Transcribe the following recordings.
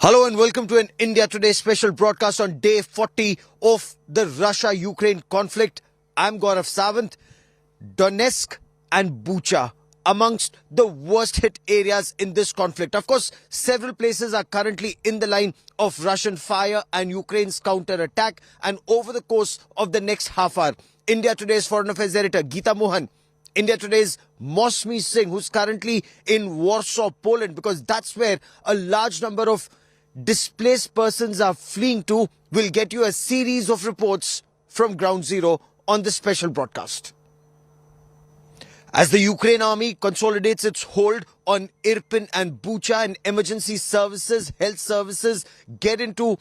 Hello and welcome to an India Today special broadcast on day 40 of the Russia-Ukraine conflict. I'm Gaurav Sawant. Donetsk and Bucha amongst the worst hit areas in this conflict. Of course, several places are currently in the line of Russian fire and Ukraine's counter-attack. And over the course of the next half hour, India Today's Foreign Affairs editor Geeta Mohan, India Today's Mausami Singh, who's currently in Warsaw, Poland, because that's where a large number of displaced persons are fleeing to, will get you a series of reports from ground zero on this special broadcast. As the Ukraine army consolidates its hold on Irpin and Bucha, and emergency services, health services get into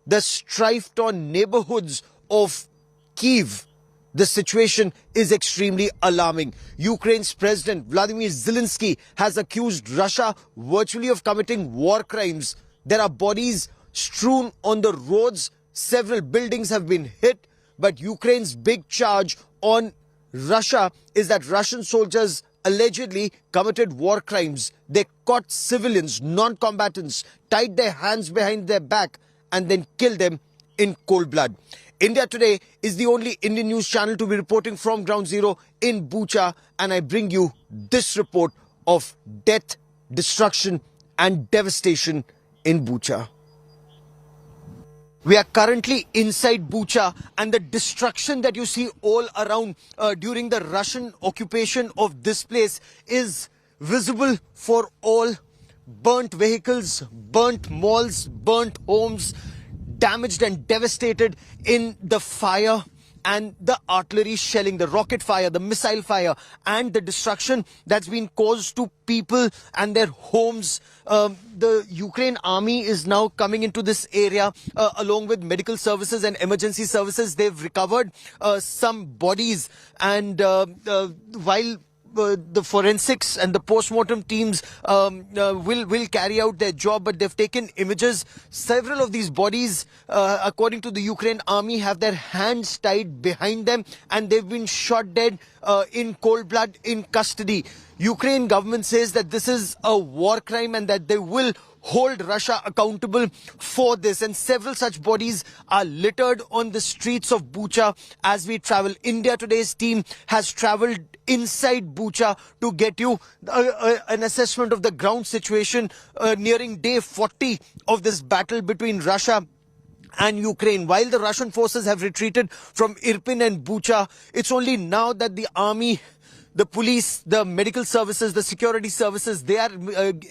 the strife-torn neighborhoods of Kyiv, the situation is extremely alarming. Ukraine's President Vladimir Zelensky has accused Russia virtually of committing war crimes. There are bodies strewn on the roads. Several buildings have been hit. But Ukraine's big charge on Russia is that Russian soldiers allegedly committed war crimes. They caught civilians, non-combatants, tied their hands behind their back and then killed them in cold blood. India Today is the only Indian news channel to be reporting from ground zero in Bucha, and I bring you this report of death, destruction and devastation in Bucha. We are currently inside Bucha, and the destruction that you see all around during the Russian occupation of this place is visible for all. Burnt vehicles, burnt malls, burnt homes, damaged and devastated in the fire and the artillery shelling, the rocket fire, the missile fire, and the destruction that's been caused to people and their homes. The Ukraine army is now coming into this area along with medical services and emergency services. They've recovered some bodies, and while the forensics and the post-mortem teams will carry out their job, but they've taken images. Several of these bodies, according to the Ukraine army, have their hands tied behind them, and they've been shot dead in cold blood in custody. Ukraine government says that this is a war crime and that they will hold Russia accountable for this, and several such bodies are littered on the streets of Bucha as we travel. India Today's team has traveled inside Bucha to get you an assessment of the ground situation nearing day 40 of this battle between Russia and Ukraine. While the Russian forces have retreated from Irpin and Bucha, it's only now that the army, the police, the medical services, the security services, they are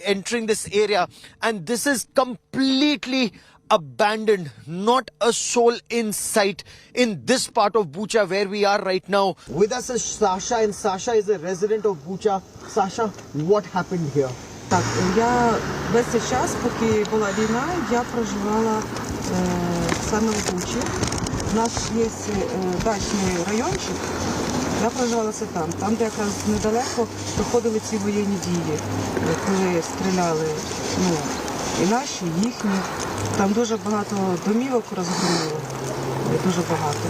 entering this area, and this is completely abandoned. Not a soul in sight in this part of Bucha where we are right now. With us is Sasha, and Sasha is a resident of Bucha. Sasha, what happened here? Так, я весь цей час, поки була війна, я проживала саме в Бучі. У нас є дачний райончик, я проживала все там. Там, де якраз недалеко проходили ці воєнні дії, коли стріляли, і наші, і їхні. Там дуже багато домівок розгромило, дуже багато.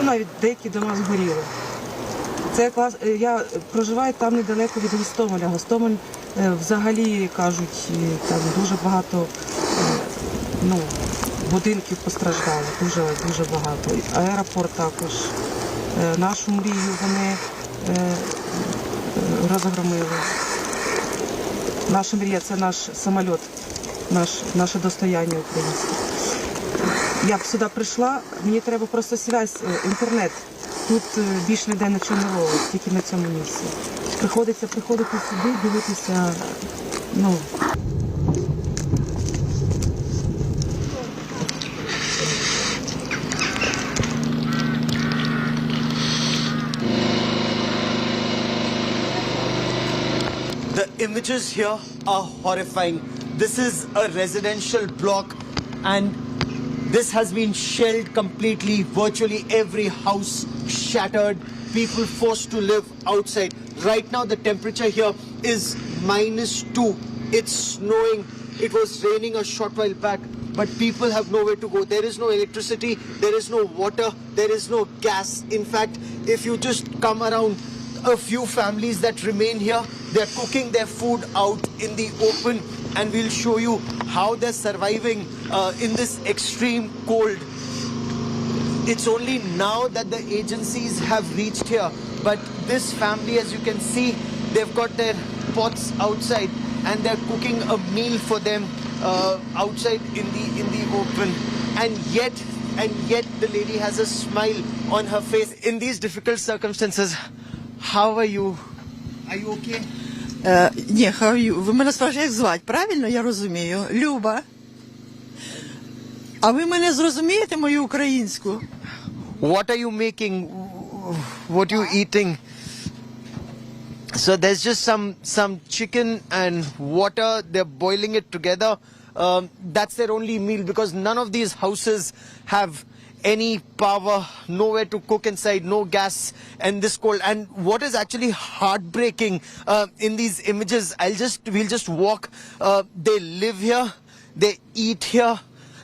І навіть деякі дома згоріли. Це я проживаю там недалеко від Гостомеля. Гостомель взагалі, кажуть, там дуже багато будинків постраждало, дуже багато. Аеропорт також. Нашу мрію вони розгромили. Наша мрія – це наш самоліт, наше достояння українське. Я б сюди прийшла, мені треба просто зв'язь, інтернет. Тут більш ніде нічого не робить, тільки на цьому місці. Приходиться приходити сюди, дивитися, The images here are horrifying. This is a residential block, and this has been shelled completely. Virtually every house shattered. People forced to live outside. Right now the temperature here is -2. It's snowing. It was raining a short while back, but people have nowhere to go. There is no electricity. There is no water. There is no gas. In fact, if you just come around a few families that remain here, They're cooking their food out in the open, and we'll show you how they're surviving in this extreme cold. It's only now that the agencies have reached here, but this family, as you can see, they've got their pots outside and they're cooking a meal for them outside in the open. And yet the lady has a smile on her face in these difficult circumstances. How are you? Are you okay? Ні, how are you? Ви мене спрашуєте, як звати, правильно я розумію? Люба. А ви мене зрозумієте, мою українську? What are you making? What are you eating? So there's just some chicken and water. They're boiling it together. That's their only meal because none of these houses have any power, nowhere to cook inside, no gas, and this cold. And what is actually heartbreaking in these images, we'll just walk. They live here, they eat here,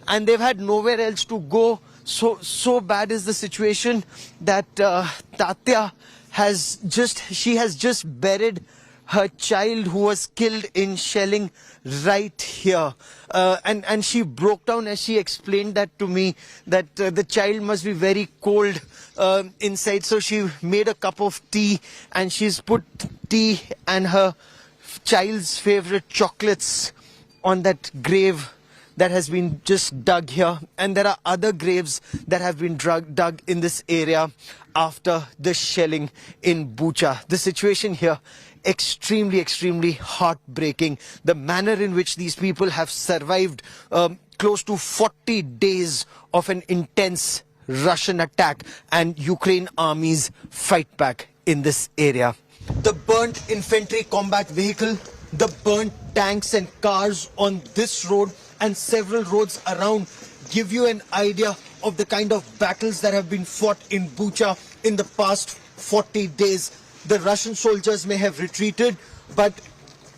and they've had nowhere else to go. So bad is the situation that Tatya has just buried her child who was killed in shelling right here. And she broke down as she explained that to me, that the child must be very cold inside. So she made a cup of tea and she's put tea and her child's favorite chocolates on that grave that has been just dug here. And there are other graves that have been dug in this area after the shelling in Bucha. The situation here, extremely heartbreaking. The manner in which these people have survived close to 40 days of an intense Russian attack, and Ukraine armies fight back in this area. The burnt infantry combat vehicle, the burnt tanks and cars on this road and several roads around give you an idea of the kind of battles that have been fought in Bucha in the past 40 days. The Russian soldiers may have retreated, but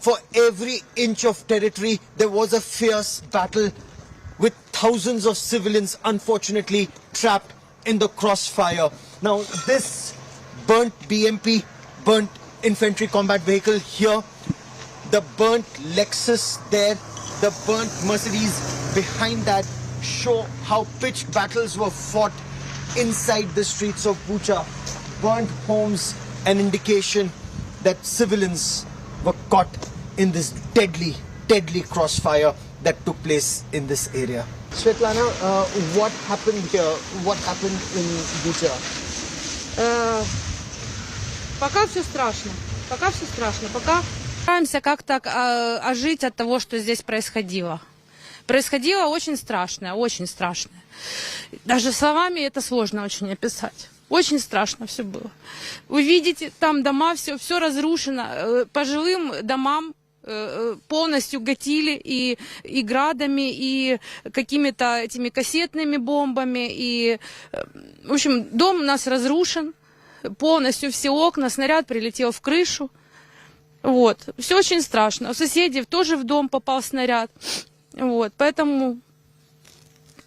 for every inch of territory, there was a fierce battle with thousands of civilians, unfortunately, trapped in the crossfire. Now, this burnt BMP, burnt infantry combat vehicle here, the burnt Lexus there, the burnt Mercedes behind that show how pitched battles were fought inside the streets of Bucha. Burnt homes, an indication that civilians were caught in this deadly crossfire that took place in this area. Svetlana, what happened here? What happened in Bucha? Пока все страшно. Пока стараемся как-то ожить от того, что здесь происходило. Происходило очень страшное. Даже словами это сложно очень описать. Очень страшно все было. Вы видите, там дома, все разрушено. По жилым домам полностью гатили и градами, и какими-то этими кассетными бомбами. И, в общем, дом у нас разрушен. Полностью все окна, снаряд прилетел в крышу. Вот. Все очень страшно. У соседей тоже в дом попал снаряд. Вот. Поэтому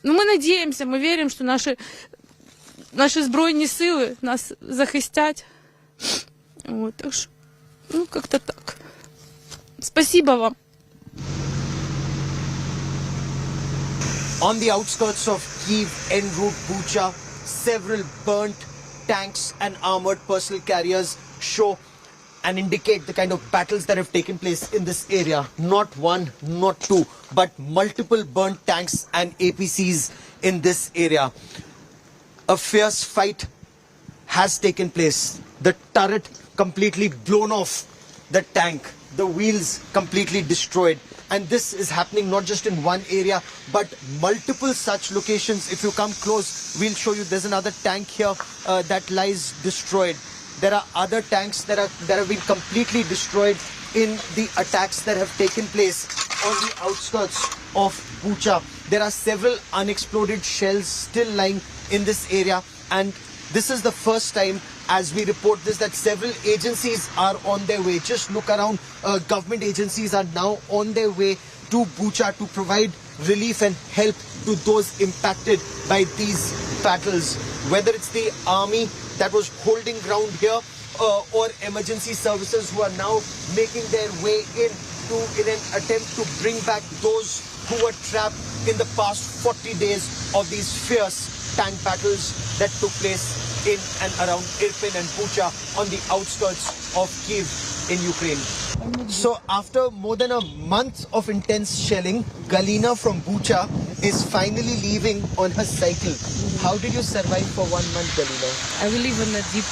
мы надеемся, мы верим, что наши збройні сили нас захистять. Вот. Так що, как-то так. Спасибо вам. On the outskirts of Kyiv, en route Bucha, several burnt tanks and armored personal carriers show and indicate the kind of battles that have taken place in this area. Not one, not two, but multiple burnt tanks and APCs in this area. A fierce fight has taken place. The turret completely blown off the tank. The wheels completely destroyed. And this is happening not just in one area, but multiple such locations. If you come close, we'll show you. There's another tank here that lies destroyed. There are other tanks that have been completely destroyed in the attacks that have taken place on the outskirts of Bucha. There are several unexploded shells still lying in this area, and this is the first time as we report this that several agencies are on their way. Just look around, government agencies are now on their way to Bucha to provide relief and help to those impacted by these battles. Whether it's the army that was holding ground here or emergency services who are now making their way in an attempt to bring back those who were trapped in the past 40 days of these fierce tank battles that took place in and around Irpin and Bucha on the outskirts of Kyiv in Ukraine. So after more than a month of intense shelling, Galina from Bucha is finally leaving on her cycle. How did you survive for 1 month, Galina? I will live in a deep...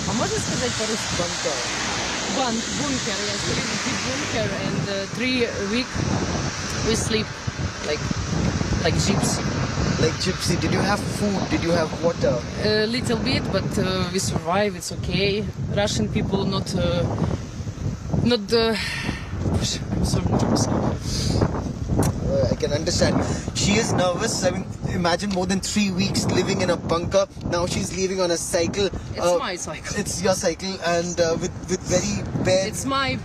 А можно сказать по-русски? Bunker, yes. We live in a deep bunker and 3 weeks we sleep like gypsy. Like gypsy, did you have food? Did you have water? A little bit, but we survive. It's okay. Russian people not. I'm sorry, nervous. I can understand. She is nervous. I mean, imagine more than 3 weeks living in a bunker. Now she's leaving on a cycle. It's my cycle. It's your cycle, and with very bare. It's my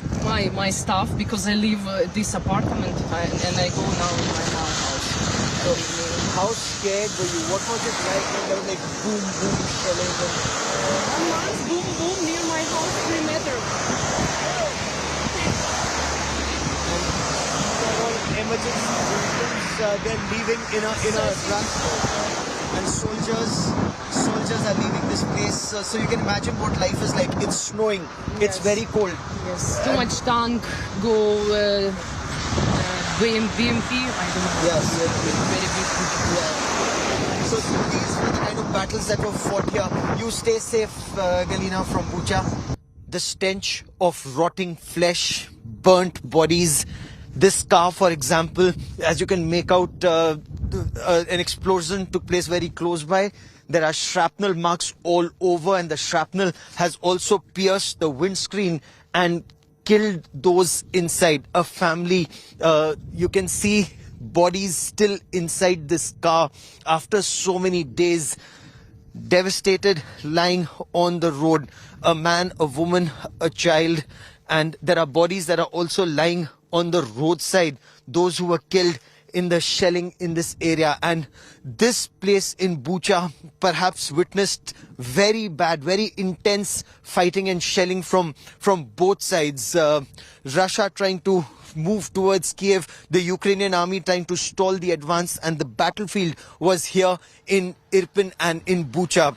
stuff because I leave this apartment and I go now in my house. So, how scared were you? What was it like when there was like boom, boom, shelling? Boom, boom near my house, 3 meters. Emergency vehicles, they're leaving in a rush, and soldiers are leaving this place. So you can imagine what life is like. It's snowing. It's very cold. Yes. Too much tank go. BMP, I don't know. Yes. Very big. So these were the kind of battles that were fought here. You stay safe, Galina from Bucha. The stench of rotting flesh, burnt bodies. This car, for example, as you can make out, an explosion took place very close by. There are shrapnel marks all over, and the shrapnel has also pierced the windscreen and killed those inside. A family, you can see bodies still inside this car after so many days, devastated, lying on the road. A man, a woman, a child, and there are bodies that are also lying on the roadside, those who were killed in the shelling in this area. And this place in Bucha perhaps witnessed very bad, very intense fighting and shelling from both sides. Russia trying to move towards Kiev, the Ukrainian army trying to stall the advance, and the battlefield was here in Irpin and in Bucha.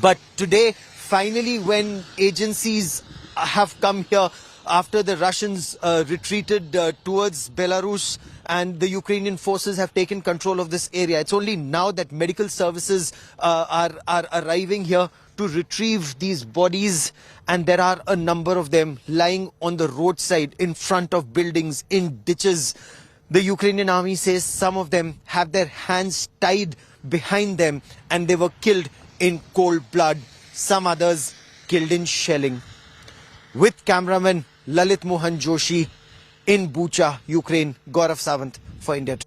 But today, finally, when agencies have come here after the Russians retreated towards Belarus and the Ukrainian forces have taken control of this area, it's only now that medical services are arriving here to retrieve these bodies, and there are a number of them lying on the roadside, in front of buildings, in ditches. The Ukrainian army says some of them have their hands tied behind them and they were killed in cold blood. Some others killed in shelling. With cameraman Lalit Mohan Joshi in Bucha, Ukraine, Gaurav Sawant for India.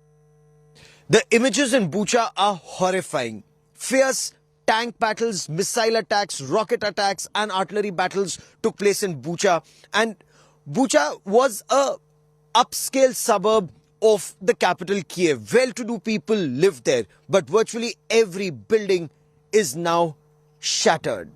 The images in Bucha are horrifying. Fierce tank battles, missile attacks, rocket attacks and artillery battles took place in Bucha. And Bucha was a upscale suburb of the capital Kiev. Well-to-do people lived there, but virtually every building is now shattered.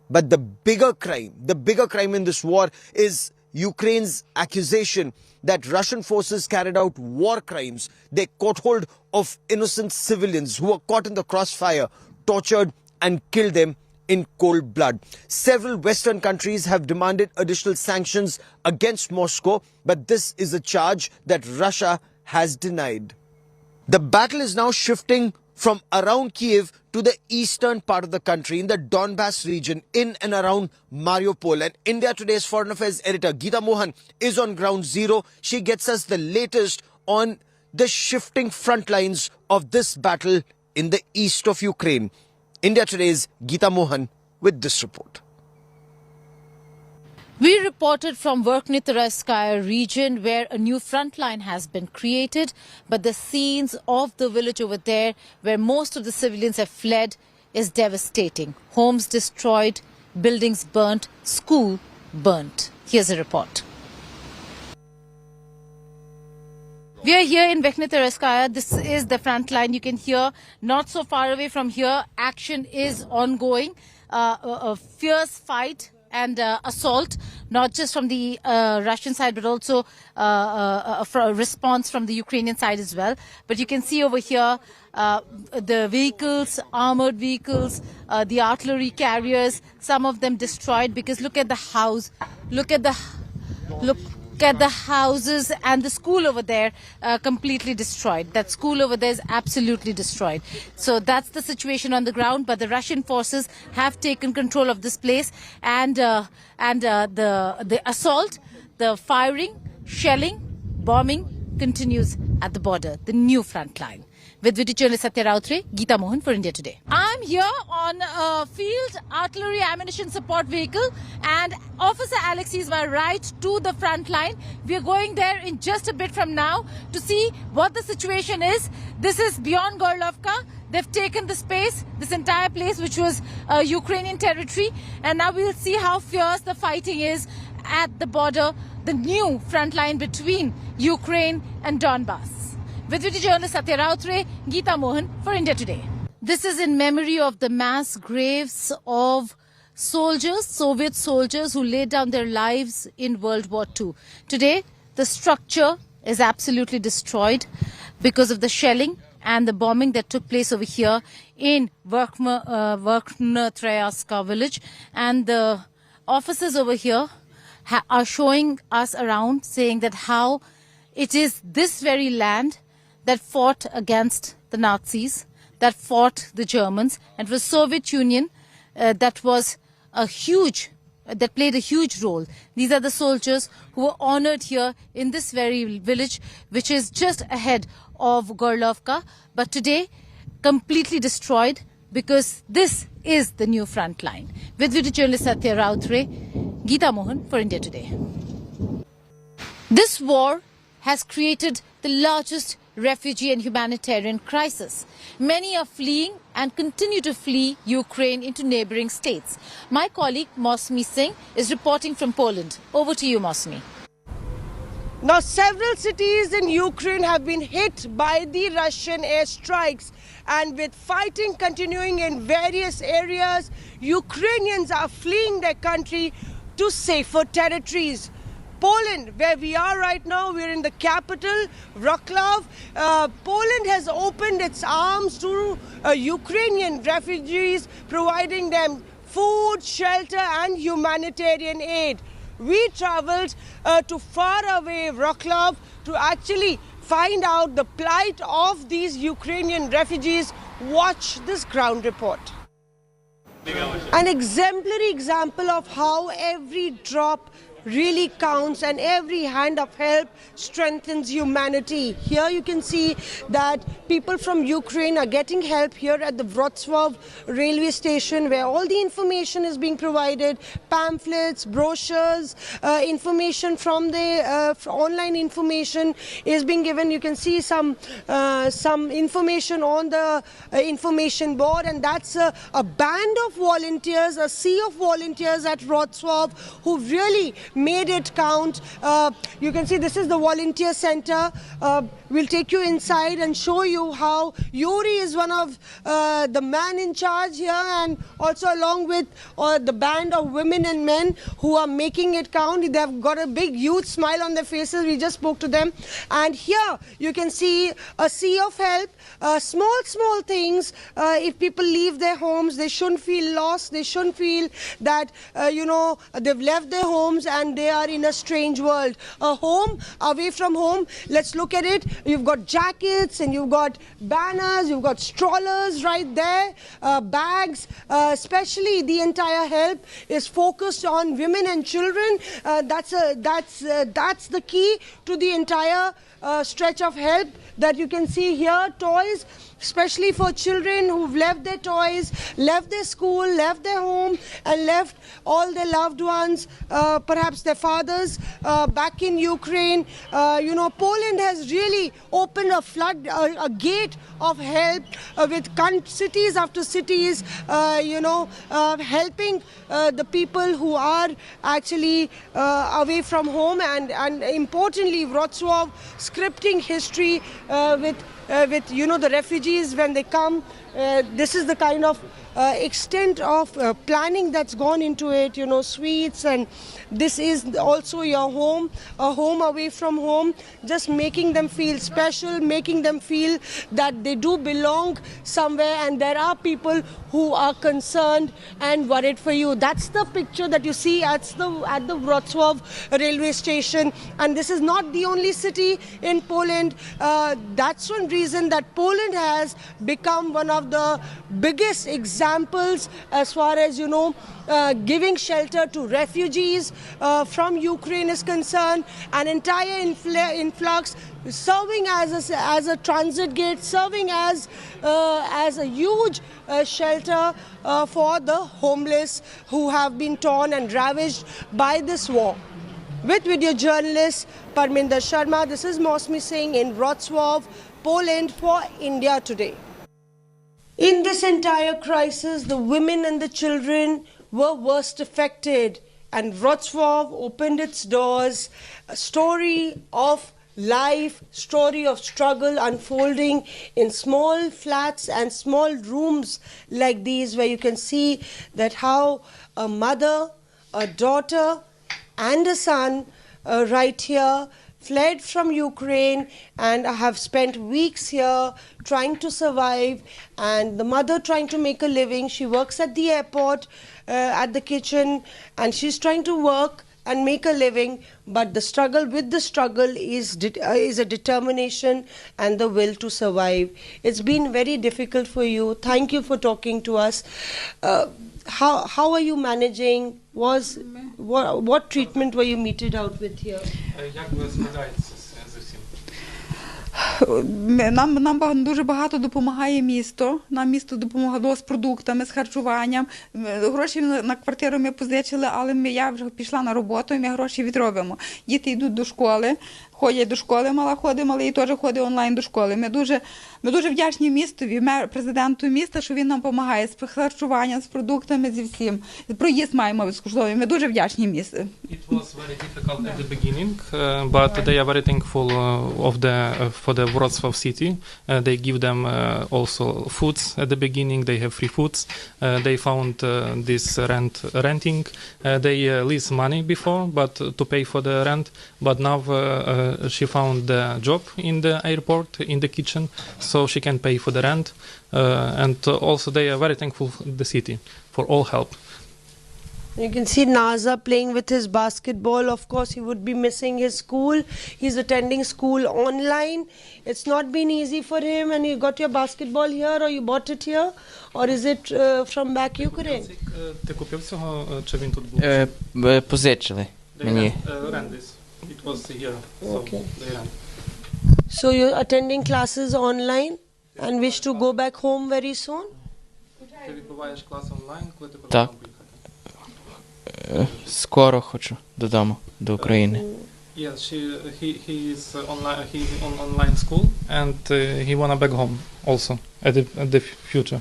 But the bigger crime in this war is Ukraine's accusation that Russian forces carried out war crimes. They caught hold of innocent civilians who were caught in the crossfire, tortured and killed them in cold blood. Several Western countries have demanded additional sanctions against Moscow, but this is a charge that Russia has denied. The battle is now shifting from around Kiev to the eastern part of the country, in the Donbas region, in and around Mariupol. And India Today's Foreign Affairs editor Geeta Mohan is on ground zero. She gets us the latest on the shifting front lines of this battle in the east of Ukraine. India Today's Geeta Mohan with this report. We reported from Verkhnitaraskaya region where a new front line has been created, but the scenes of the village over there where most of the civilians have fled is devastating. Homes destroyed, buildings burnt, school burnt. Here's a report. We are here in Verkhnitaraskaya. This is the front line. You can hear not so far away from here, action is ongoing. a fierce fight and assault, not just from the Russian side, but also a response from the Ukrainian side as well. But you can see over here the vehicles, armored vehicles, the artillery carriers, some of them destroyed, because look at the house, look at the houses and the school over there completely destroyed. That school over there is absolutely destroyed. So that's the situation on the ground. But the Russian forces have taken control of this place, and the assault, the firing, shelling, bombing continues at the border, the new front line. With video journalist Satya Rautre, Geeta Mohan for India Today. I'm here on a field artillery ammunition support vehicle, and Officer Alex is my right to the front line. We are going there in just a bit from now to see what the situation is. This is beyond Gorlovka. They've taken the space, this entire place, which was Ukrainian territory, and now we'll see how fierce the fighting is at the border, the new front line between Ukraine and Donbas. With video journalist Satya Rautre, Geeta Mohan for India Today. This is in memory of the mass graves of soldiers, Soviet soldiers who laid down their lives in World War II. Today, the structure is absolutely destroyed because of the shelling and the bombing that took place over here in Verkhnaya village. And the officers over here are showing us around, saying that how it is this very land that fought against the Nazis, that fought the Germans, and it was Soviet Union that played a huge role. These are the soldiers who were honored here in this very village, which is just ahead of Gorlovka, but today completely destroyed, because this is the new front line. With video journalist Satya Rautre, Geeta Mohan for India Today. This war has created the largest refugee and humanitarian crisis. Many are fleeing and continue to flee Ukraine into neighboring states. My colleague Mausami Singh is reporting from Poland. Over to you, Mausami. Now, several cities in Ukraine have been hit by the Russian airstrikes, and with fighting continuing in various areas, Ukrainians are fleeing their country to safer territories. Poland, where we are right now, we're in the capital, Wrocław. Poland has opened its arms to Ukrainian refugees, providing them food, shelter and humanitarian aid. We traveled to faraway Wrocław to actually find out the plight of these Ukrainian refugees. Watch this ground report. An exemplary example of how every drop really counts and every hand of help strengthens humanity. Here you can see that people from Ukraine are getting help here at the Wrocław railway station, where all the information is being provided, pamphlets, brochures, information from the online information is being given. You can see some information on the information board, and that's a band of volunteers, a sea of volunteers at Wrocław who really made it count. You can see this is the volunteer center. We'll take you inside and show you how Yuri is one of the man in charge here, and also along with the band of women and men who are making it count. They've got a big huge smile on their faces. We just spoke to them, and here you can see a sea of help, small things. If people leave their homes, they shouldn't feel lost. They shouldn't feel that they've left their homes and they are in a strange world. A home away from home. Let's look at it. You've got jackets and you've got banners, you've got strollers right there, bags. Especially the entire help is focused on women and children. That's the key to the entire stretch of help that you can see here. Toys, especially for children who've left their toys, left their school, left their home, and left all their loved ones, perhaps their fathers, back in Ukraine. Poland has really opened a gate of help with cities after cities, helping the people who are actually away from home, and importantly, Wrocław scripting history with the refugees when they come This is the kind of extent of planning that's gone into it, you know, sweets, and this is also your home, a home away from home, just making them feel special, making them feel that they do belong somewhere and there are people who are concerned and worried for you. That's the picture that you see at the Wrocław railway station, and this is not the only city in Poland. That's one reason that Poland has become one of the biggest examples as far as, you know, giving shelter to refugees from Ukraine is concerned. An entire influx serving as a transit gate, serving as a huge shelter for the homeless who have been torn and ravaged by this war. With video journalist Parminder Sharma, this is Mausami Singh in Wrocław, Poland for India Today. In this entire crisis, the women and the children were worst affected, and Wrocław opened its doors. A story of life, story of struggle unfolding in small flats and small rooms like these, where you can see that how a mother, a daughter and a son right here fled from Ukraine and have spent weeks here trying to survive, and the mother trying to make a living. She works at the airport at the kitchen, and she's trying to work and make a living, but the struggle is a determination and the will to survive. It's been very difficult for you. Thank you for talking to us. How are you managing? What treatment were you meted out with here? Як ви справляєтеся з усім? Нам дуже багато допомагає місто. Нам місто допомогло з продуктами, з харчуванням. Гроші на квартиру ми позичили, але я вже пішла на роботу і ми гроші відробимо. Діти йдуть до школи, ходять до школи, мала ходить, малий теж ходить онлайн до школи. Ми дуже вдячні містові, президенту міста, що він нам допомагає з харчуванням, з продуктами, зі всім. Проїзд маємо безкоштовний. Ми дуже вдячні місту. It was very difficult at the beginning, but they are very thankful for the Wrocław city. They give them also foods at the beginning. They have free foods. They found this renting. They lose money before, but to pay for the rent. But now she found the job in the airport, in the kitchen, so she can pay for the rent. And also they are very thankful for the city for all help. You can see Naza playing with his basketball. Of course, he would be missing his school. He's attending school online. It's not been easy for him. And you got your basketball here, or you bought it here, or is it from back Ukraine? Ти купив цього, чи він тут був? Позичили мені. Rent this. It was here, so Okay. they rent. So you're attending classes online and wish to go back home very soon? Ти відбуваєш клас онлайн, коли ти хочеш Так. поїхати? Скоро хочу додому, до України. Yes, he is online. He's on online school, and he wanna back home also at the future,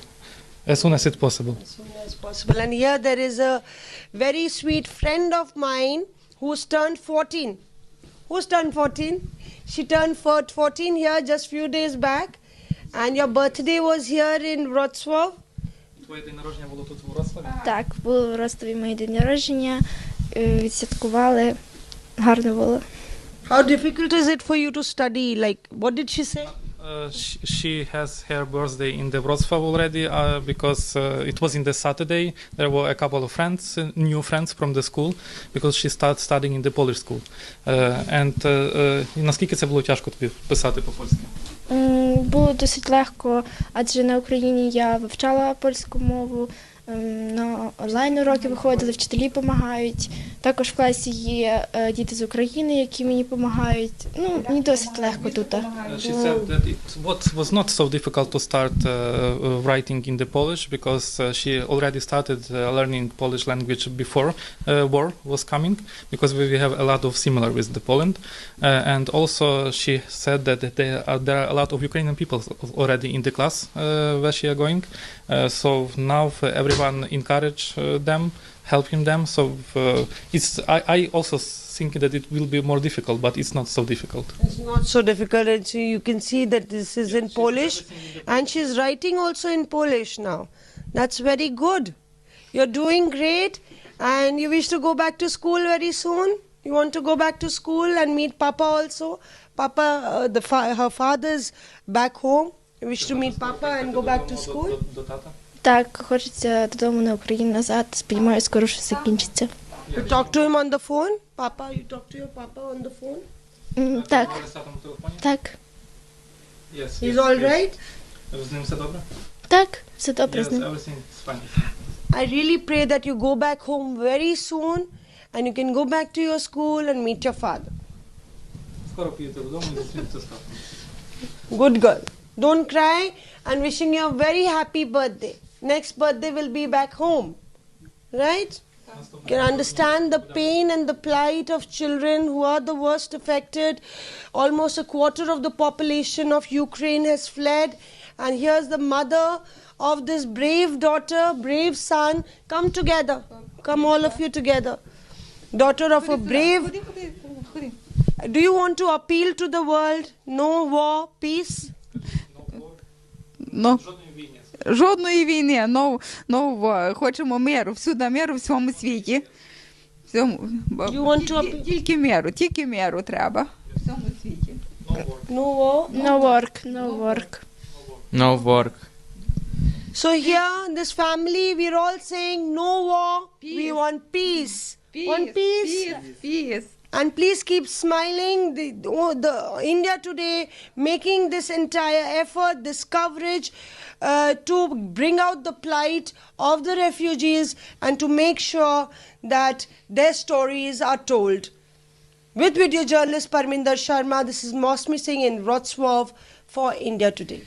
as soon as it's possible. As soon as possible. And here there is a very sweet friend of mine who's turned 14. Who's turned 14? She turned 14 here just few days back. And your birthday was here in Wrocław. Твоє день народження було тут в Вроцлаві? Так, було в Ростові моє день народження, відсвяткували, гарно було. How difficult is it for you to study? Like, what did she say? She has her birthday in the Wrocław already because it was in the Saturday. There were a couple of friends, new friends from the school, because she started studying in the Polish school. Наскільки це було тяжко тобі писати по-польськи? Було досить легко, адже на Україні я вивчала польську мову, на онлайн-уроки виходили, вчителі допомагають. Також в класі є діти з України, які мені допомагають. Ну, мені досить легко тут. She said that it was not so difficult to start writing in the Polish because she already started learning Polish language before war was coming, because we have a lot of similar with the Poland. And also she said that there are a lot of Ukrainian people already in the class where she are going. So now everyone encourage them, helping them. So I also think that it will be more difficult, but it's not so difficult. It's not so difficult, and so you can see that this is in Polish, and she's writing also in Polish now. That's very good. You're doing great, and you wish to go back to school very soon. You want to go back to school and meet Papa also. Papa, her father's back home. You wish to meet Papa and go back to school. Так, хочеться додому на Україну назад. Сподіваюся, скоро щось закінчиться. You talk to him on the phone? Papa, you talk to your Papa on the phone? Так. Так. He's all right? З ним все добре? Так, все добре з ним. Everything is fine. I really pray that you go back home very soon and you can go back to your school and meet your father. Скоро поїдете додому і зустрінетеся з татом. Good girl. Don't cry, and wishing you a very happy birthday. Next birthday will be back home. Right? You can understand the pain and the plight of children who are the worst affected. Almost a quarter of the population of Ukraine has fled. And here's the mother of this brave daughter, brave son. Come together. Come all of you together. Daughter of a brave... Do you want to appeal to the world? No war, peace? Жодної війни, хочемо миру, всюди миру в всьому світі. Тільки миру треба. В всьому світі. No war? No work, no work. No work. So here, this family, we're all saying no war, we want peace. Want peace? Peace. And please keep smiling. The India Today making this entire effort, this coverage to bring out the plight of the refugees and to make sure that their stories are told. With video journalist Parminder Sharma, this is Mausami Singh in Wrocław for India Today.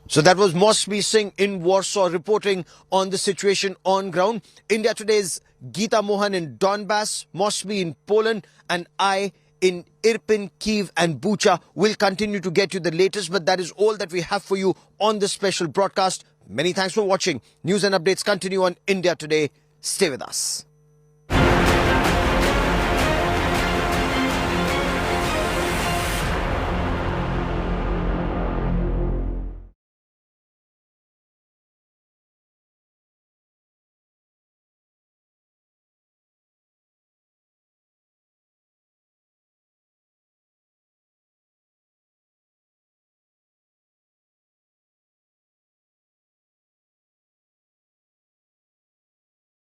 So that was Mausami Singh in Warsaw reporting on the situation on ground. India Today's Geeta Mohan in Donbas, Mausami in Poland, and I in Irpin, Kyiv and Bucha will continue to get you the latest, but that is all that we have for you on this special broadcast. Many thanks for watching. News and updates continue on India Today. Stay with us.